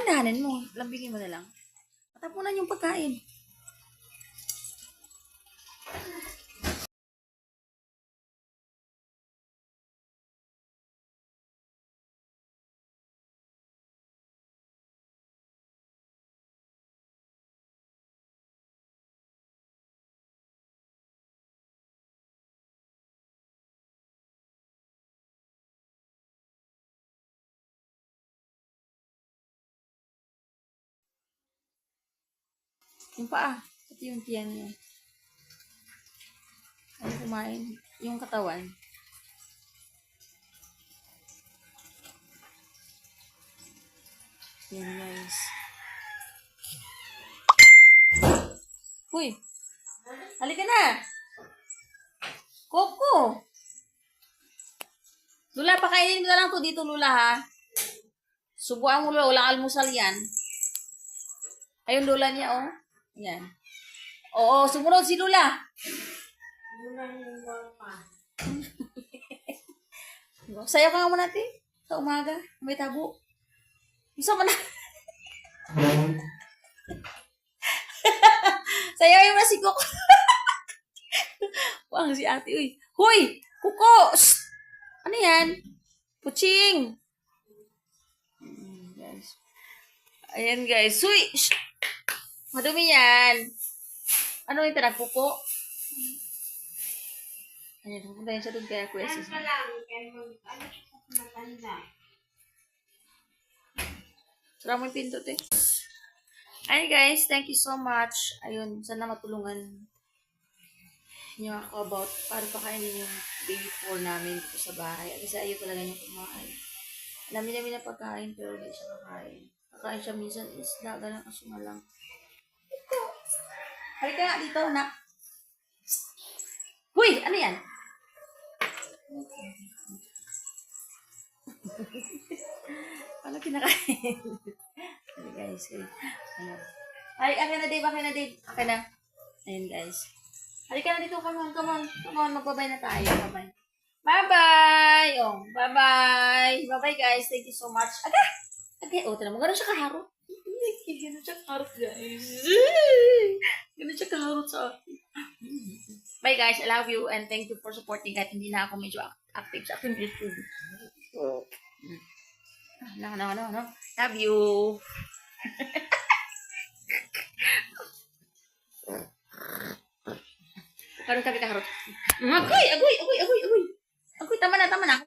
Dahan-dahanin mo. Lambingin mo na lang. Matapunan yung pagkain. Yung paa. Pati yung tiyan niya. Ano kumain? Yung katawan. Yan guys. Uy! Halika na! Coco! Lula, pakainin mo na lang to dito, Lula, ha? Subuan mo, Lula. Walang almusal yan. Ayun, Lula niya, oh. Yan. Oo, sumunod si Lula. Sayo ka nga muna, natin. Sa umaga. May tabo. Isa mo na. Sayo mo na si Coco. Wang si ate, uy. Huy! Kuko! Shh! Ano yan? Puching! Guys. Ayan, guys. Uy! Shh! Madumi yan. Ano yung nagpupo? Ayan, pupunta yun siya doon kaya Kuya Sis. Sara mo yung pinto, te. Ayan, guys. Thank you so much. Ayun, sana matulungan niyo ako about paano pakainin yung baby 4 namin dito sa bahay. Kasi ayaw talaga niya kumain. Dami namin na pagkain pero hindi siya kakain. Kakain siya minsan isda, ganun kaso nga lang. Halika nga dito, nak. Huy! Ano yan? Ano kinakain? Ano guys? Ay, akin na, Dave. Akin na, Dave. Akin na. Ayun, guys. Halika na dito. Come on, come on. Come on, magbabay na tayo. Bye-bye. Bye-bye! Oh, bye-bye. Bye-bye, guys. Thank you so much. Aga! Okay, oh, tanong mo. Gano'n siya kaharot? Gano'n siya kaharot, guys. Gano'n siya kaharot sa akin. Bye, guys. I love you and thank you for supporting kahit hindi na ako medyo active sa aking YouTube. No. Love you. Karon kami kaharot. Agoy, tama na.